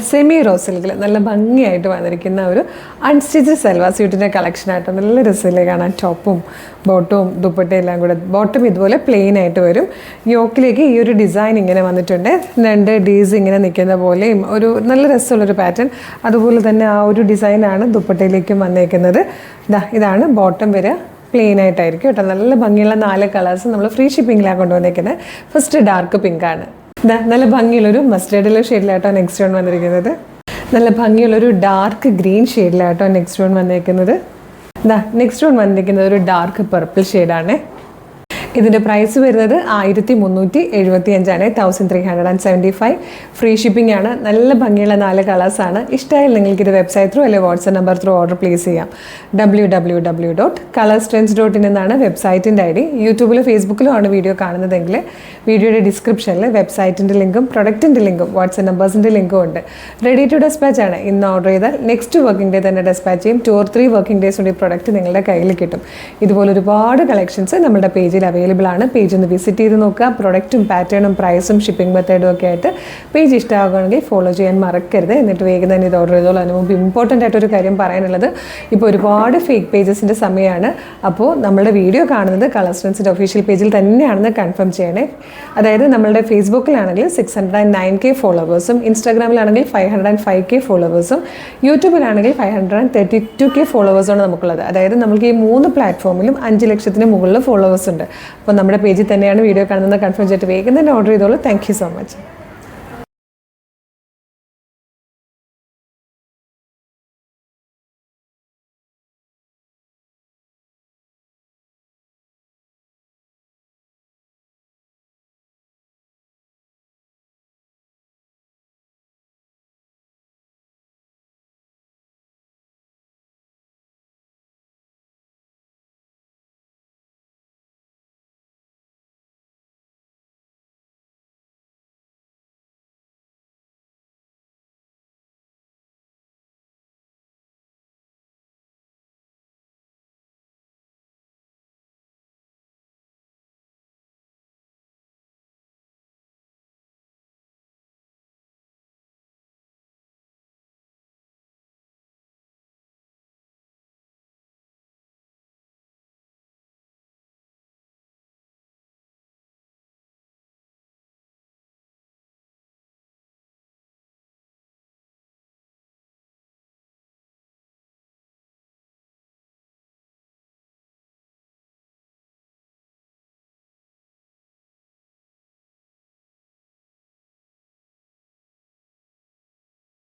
Semi raw സിൽക്കിൽ നല്ല ഭംഗിയായിട്ട് വന്നിരിക്കുന്ന ഒരു അൺസ്റ്റിച്ച് സൽവാർ സ്യൂട്ടിൻ്റെ കളക്ഷനായിട്ട് നല്ല രസമില്ലേ കാണാൻ. ടോപ്പും ബോട്ടവും ദുപ്പട്ടയും എല്ലാം കൂടെ. ബോട്ടം ഇതുപോലെ പ്ലെയിൻ ആയിട്ട് വരും. യോക്കിലേക്ക് ഈ ഒരു ഡിസൈൻ ഇങ്ങനെ വന്നിട്ടുണ്ട്. 2 ഡീസ് ഇങ്ങനെ നിൽക്കുന്ന പോലെയും ഒരു നല്ല രസമുള്ളൊരു പാറ്റേൺ. അതുപോലെ തന്നെ ആ ഒരു ഡിസൈനാണ് ദുപ്പട്ടയിലേക്കും വന്നേക്കുന്നത്. ഇതാണ് ബോട്ടം വരിക. പ്ലെയിൻ ആയിട്ടായിരിക്കും കേട്ടോ. നല്ല ഭംഗിയുള്ള 4 കളേഴ്സ് നമ്മൾ ഫ്രീ ഷിപ്പിങ്ങിലാണ് കൊണ്ടുവന്നേക്കുന്നത്. ഫസ്റ്റ് ഡാർക്ക് പിങ്ക് ആണ്. നല്ല ഭംഗിയുള്ളൊരു മസ്റ്റേർഡ് ഷെയ്ഡിലായിട്ടോ നെക്സ്റ്റ് വൺ വന്നിരിക്കുന്നത്. നല്ല ഭംഗിയുള്ളൊരു ഡാർക്ക് ഗ്രീൻ ഷെയ്ഡിലായിട്ടോ നെക്സ്റ്റ് വൺ വന്നിരിക്കുന്നത്. നെക്സ്റ്റ് വൺ വന്നിരിക്കുന്നത് ഒരു ഡാർക്ക് പർപ്പിൾ ഷെയ്ഡാണ്. ഇതിൻ്റെ പ്രൈസ് വരുന്നത് 1375 1375. ഫ്രീ ഷിപ്പിംഗ് ആണ്. നല്ല ഭംഗിയുള്ള 4 കളേഴ്സാണ്. ഇഷ്ടമായാൽ നിങ്ങൾക്കിത് വെബ്സൈറ്റ് ത്രൂ അല്ലെങ്കിൽ WhatsApp number through order place ചെയ്യാം. www.colorstrends.in എന്നാണ് വെബ്സൈറ്റിൻ്റെ ID. യൂട്യൂബിലും ഫേസ്ബുക്കിലും ആണ് വീഡിയോ കാണുന്നതെങ്കിൽ വീഡിയോയുടെ ഡിസ്ക്രിപ്ഷനിൽ വെബ്സൈറ്റിൻ്റെ ലിങ്കും പ്രൊഡക്റ്റിൻ്റെ ലിങ്കും വാട്സ്ആപ്പ് നമ്പേഴ്സിൻ്റെ ലിങ്കും ഉണ്ട്. റെഡി ടു ഡെസ്പാച്ച് ആണ്. ഇന്ന് ഓർഡർ ചെയ്താൽ നെക്സ്റ്റ് വർക്കിംഗ് ഡേ തന്നെ ഡെസ്പാച്ച് ചെയ്യും. 2 or 3 വർക്കിംഗ് ഡേയ്സ് കൊണ്ട് ഈ പ്രൊഡക്റ്റ് നിങ്ങളുടെ കയ്യിൽ കിട്ടും. ഇതുപോലെ ഒരുപാട് കളക്ഷൻസ് നമ്മുടെ പേജിൽ അവൈലബിൾ ആണ്. പേജ് ഒന്ന് വിസിറ്റ് ചെയ്ത് നോക്കുക. പ്രൊഡക്റ്റും പാറ്റേണും പ്രൈസും ഷിപ്പിംഗ് മെത്തേഡും ഒക്കെ ആയിട്ട് പേജ് ഇഷ്ടമാകുകയാണെങ്കിൽ ഫോളോ ചെയ്യാൻ മറക്കരുത്. എന്നിട്ട് വേഗം തന്നെ ഇത് ഓർഡർ ചെയ്തോളൂ. അതിന് മുമ്പ് ഇമ്പോർട്ടൻ്റ് ആയിട്ടൊരു കാര്യം പറയാനുള്ളത്, ഇപ്പോൾ ഒരുപാട് ഫേക്ക് പേജസിൻ്റെ സമയമാണ്. അപ്പോൾ നമ്മളുടെ വീഡിയോ കാണുന്നത് കളർസ്ട്രെൻഡ്സിൻ്റെ ഒഫീഷ്യൽ പേജിൽ തന്നെയാണെന്ന് കൺഫേം ചെയ്യണേ. അതായത് നമ്മളുടെ ഫേസ്ബുക്കിലാണെങ്കിൽ 609K ഫോളോവേഴ്സും ഇൻസ്റ്റാഗ്രാമിലാണെങ്കിൽ 505K ഫോളോവേഴ്സും യൂട്യൂബിലാണെങ്കിൽ 532K ഫോളോവേഴ്സാണ് നമുക്കുള്ളത്. അതായത് നമുക്ക് ഈ 3 പ്ലാറ്റ്ഫോമിലും 5 ലക്ഷത്തിന് മുകളിൽ ഫോളോവേഴ്സ് ഉണ്ട്. അപ്പോൾ നമ്മുടെ പേജിൽ തന്നെയാണ് വീഡിയോ കാണുന്നത് കൺഫേം ചെയ്തിട്ട് വേഗം തന്നെ ഓർഡർ ചെയ്തോളൂ. Thank you so much.